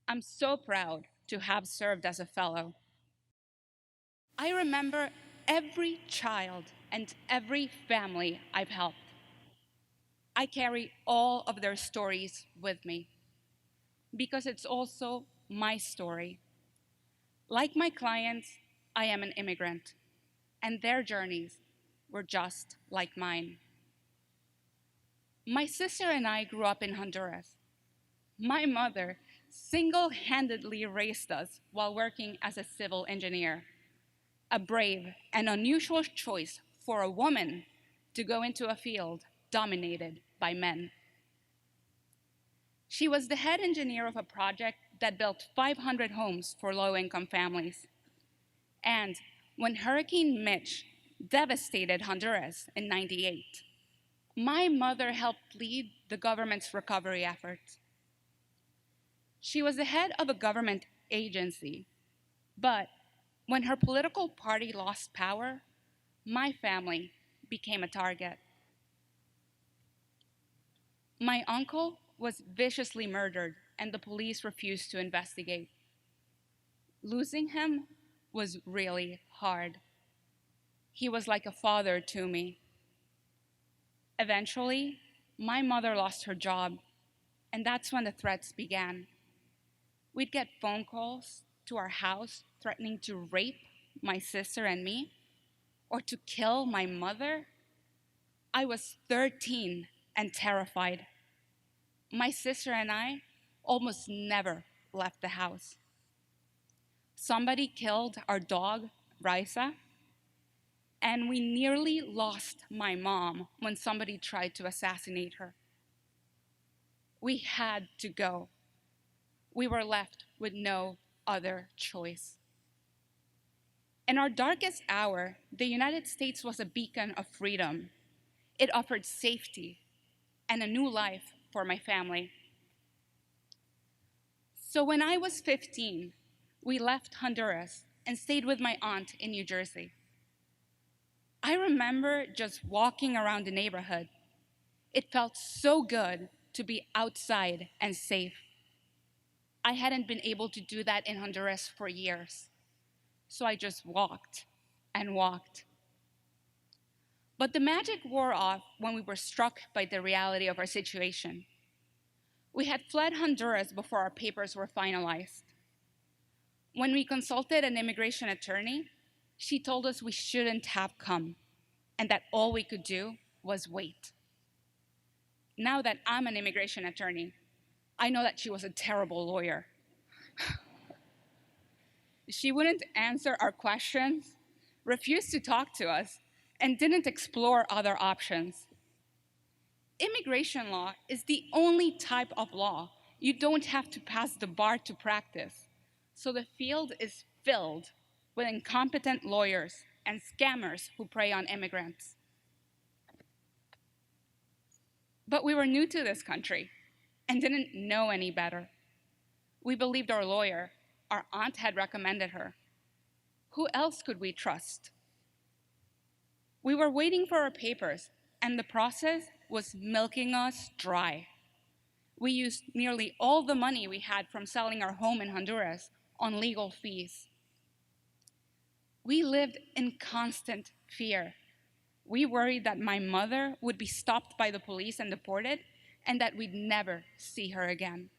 I'm so proud to have served as a fellow. I remember every child and every family I've helped. I carry all of their stories with me because it's also my story. Like my clients, I am an immigrant, and their journeys were just like mine. My sister and I grew up in Honduras. My mother single handedly raised us while working as a civil engineer, a brave and unusual choice for a woman to go into a field dominated by men. She was the head engineer of a project that built 500 homes for low income families. And when Hurricane Mitch devastated Honduras in '98, my mother helped lead the government's recovery efforts. She was the head of a government agency, but when her political party lost power, my family became a target. My uncle was viciously murdered, and the police refused to investigate. Losing him was really hard. He was like a father to me. Eventually, my mother lost her job, and that's when the threats began. We'd get phone calls to our house threatening to rape my sister and me, or to kill my mother. I was 13 and terrified. My sister and I almost never left the house. Somebody killed our dog, Raisa, and we nearly lost my mom when somebody tried to assassinate her. We had to go. We were left with no other choice. In our darkest hour, the United States was a beacon of freedom. It offered safety and a new life for my family. So when I was 15, we left Honduras and stayed with my aunt in New Jersey. I remember just walking around the neighborhood. It felt so good to be outside and safe. I hadn't been able to do that in Honduras for years. So I just walked and walked. But the magic wore off when we were struck by the reality of our situation. We had fled Honduras before our papers were finalized. When we consulted an immigration attorney, she told us we shouldn't have come and that all we could do was wait. Now that I'm an immigration attorney, I know that she was a terrible lawyer. She wouldn't answer our questions, refused to talk to us, and didn't explore other options. Immigration law is the only type of law you don't have to pass the bar to practice, so the field is filled with incompetent lawyers and scammers who prey on immigrants. But we were new to this country and didn't know any better. We believed our lawyer. Our aunt had recommended her. Who else could we trust? We were waiting for our papers, and the process was milking us dry. We used nearly all the money we had from selling our home in Honduras on legal fees. We lived in constant fear. We worried that my mother would be stopped by the police and deported, and that we'd never see her again.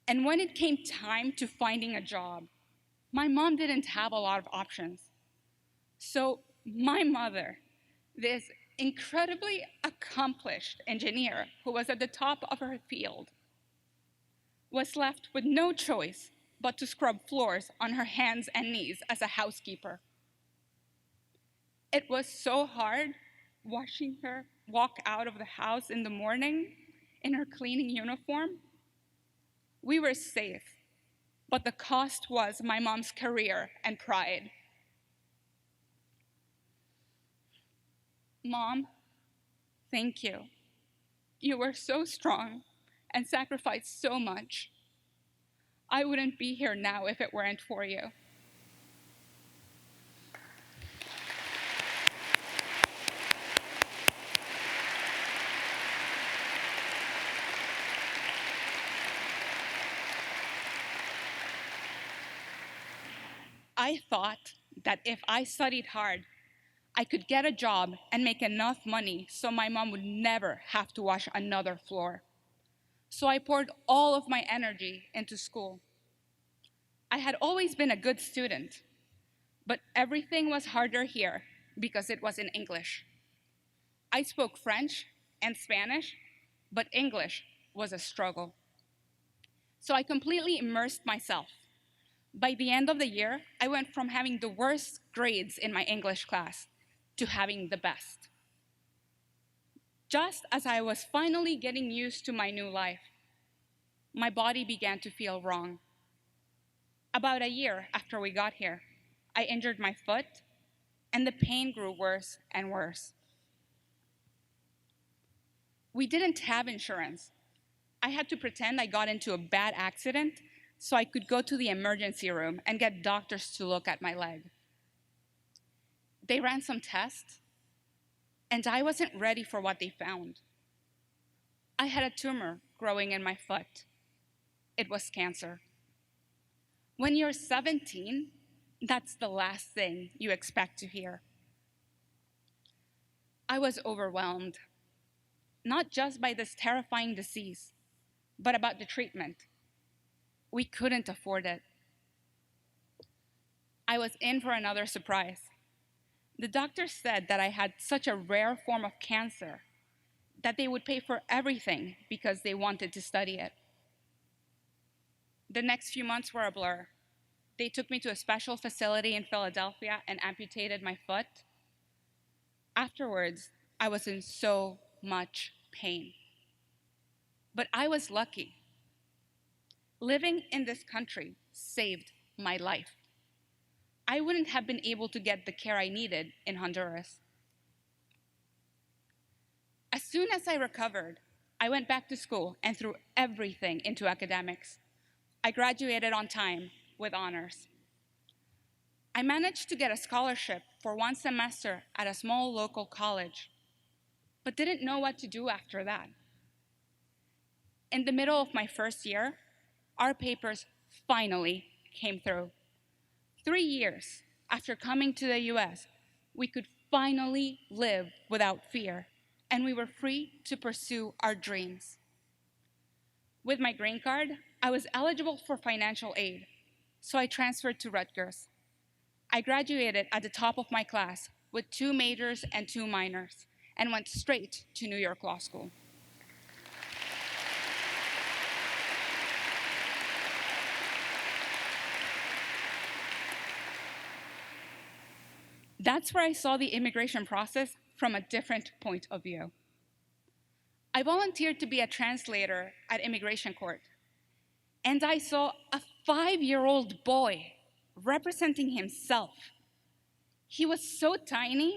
And when it came time to finding a job, my mom didn't have a lot of options. So my mother, this incredibly accomplished engineer who was at the top of her field, was left with no choice but to scrub floors on her hands and knees as a housekeeper. It was so hard watching her walk out of the house in the morning in her cleaning uniform. We were safe, but the cost was my mom's career and pride. Mom, thank you. You were so strong and sacrificed so much. I wouldn't be here now if it weren't for you. I thought that if I studied hard, I could get a job and make enough money so my mom would never have to wash another floor. So I poured all of my energy into school. I had always been a good student, but everything was harder here because it was in English. I spoke French and Spanish, but English was a struggle. So I completely immersed myself. By the end of the year, I went from having the worst grades in my English class to having the best. Just as I was finally getting used to my new life, my body began to feel wrong. About a year after we got here, I injured my foot, and the pain grew worse and worse. We didn't have insurance. I had to pretend I got into a bad accident so I could go to the emergency room and get doctors to look at my leg. They ran some tests, and I wasn't ready for what they found. I had a tumor growing in my foot. It was cancer. When you're 17, that's the last thing you expect to hear. I was overwhelmed, not just by this terrifying disease, but about the treatment. We couldn't afford it. I was in for another surprise. The doctor said that I had such a rare form of cancer that they would pay for everything because they wanted to study it. The next few months were a blur. They took me to a special facility in Philadelphia and amputated my foot. Afterwards, I was in so much pain. But I was lucky. Living in this country saved my life. I wouldn't have been able to get the care I needed in Honduras. As soon as I recovered, I went back to school and threw everything into academics. I graduated on time with honors. I managed to get a scholarship for one semester at a small local college, but didn't know what to do after that. In the middle of my first year, our papers finally came through. 3 years after coming to the US, we could finally live without fear, and we were free to pursue our dreams. With my green card, I was eligible for financial aid, so I transferred to Rutgers. I graduated at the top of my class with 2 majors and 2 minors, and went straight to New York Law School. That's where I saw the immigration process from a different point of view. I volunteered to be a translator at immigration court, and I saw a 5-year-old boy representing himself. He was so tiny,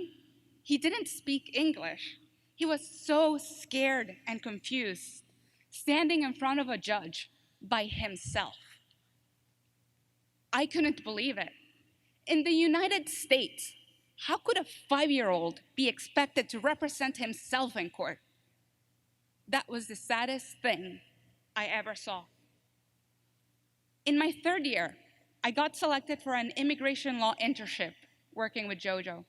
he didn't speak English. He was so scared and confused, standing in front of a judge by himself. I couldn't believe it. In the United States, how could a 5-year-old be expected to represent himself in court? That was the saddest thing I ever saw. In my 3rd year, I got selected for an immigration law internship working with Jojo.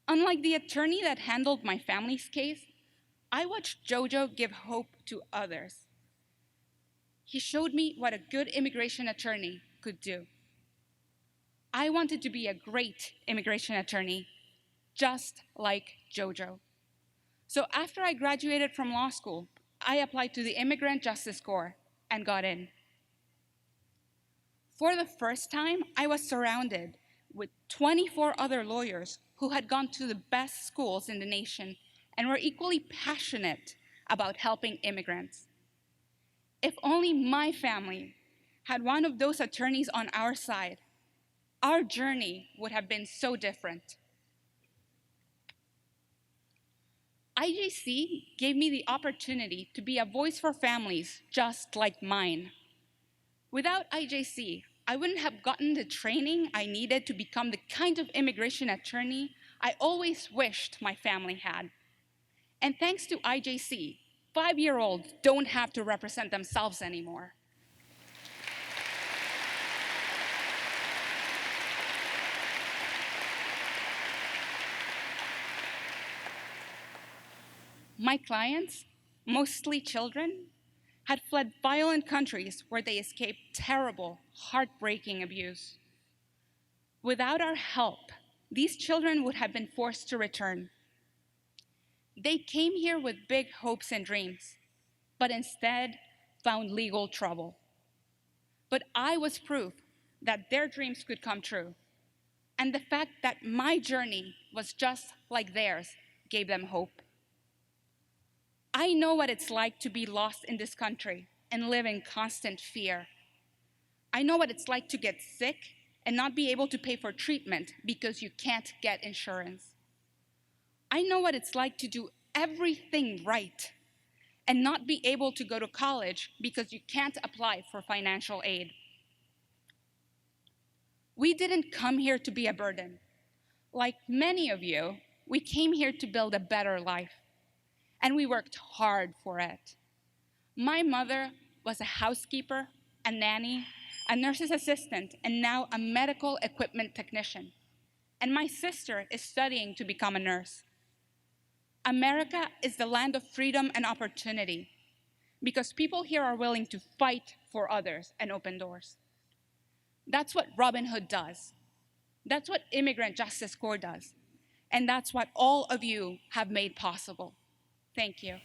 Unlike the attorney that handled my family's case, I watched Jojo give hope to others. He showed me what a good immigration attorney could do. I wanted to be a great immigration attorney, just like Jojo. So after I graduated from law school, I applied to the Immigrant Justice Corps and got in. For the first time, I was surrounded with 24 other lawyers who had gone to the best schools in the nation and were equally passionate about helping immigrants. If only my family had one of those attorneys on our side, our journey would have been so different. IJC gave me the opportunity to be a voice for families just like mine. Without IJC, I wouldn't have gotten the training I needed to become the kind of immigration attorney I always wished my family had. And thanks to IJC, 5-year-olds don't have to represent themselves anymore. My clients, mostly children, had fled violent countries where they escaped terrible, heartbreaking abuse. Without our help, these children would have been forced to return. They came here with big hopes and dreams, but instead found legal trouble. But I was proof that their dreams could come true. And the fact that my journey was just like theirs gave them hope. I know what it's like to be lost in this country and live in constant fear. I know what it's like to get sick and not be able to pay for treatment because you can't get insurance. I know what it's like to do everything right and not be able to go to college because you can't apply for financial aid. We didn't come here to be a burden. Like many of you, we came here to build a better life, and we worked hard for it. My mother was a housekeeper, a nanny, a nurse's assistant, and now a medical equipment technician. And my sister is studying to become a nurse. America is the land of freedom and opportunity because people here are willing to fight for others and open doors. That's what Robin Hood does. That's what Immigrant Justice Corps does. And that's what all of you have made possible. Thank you.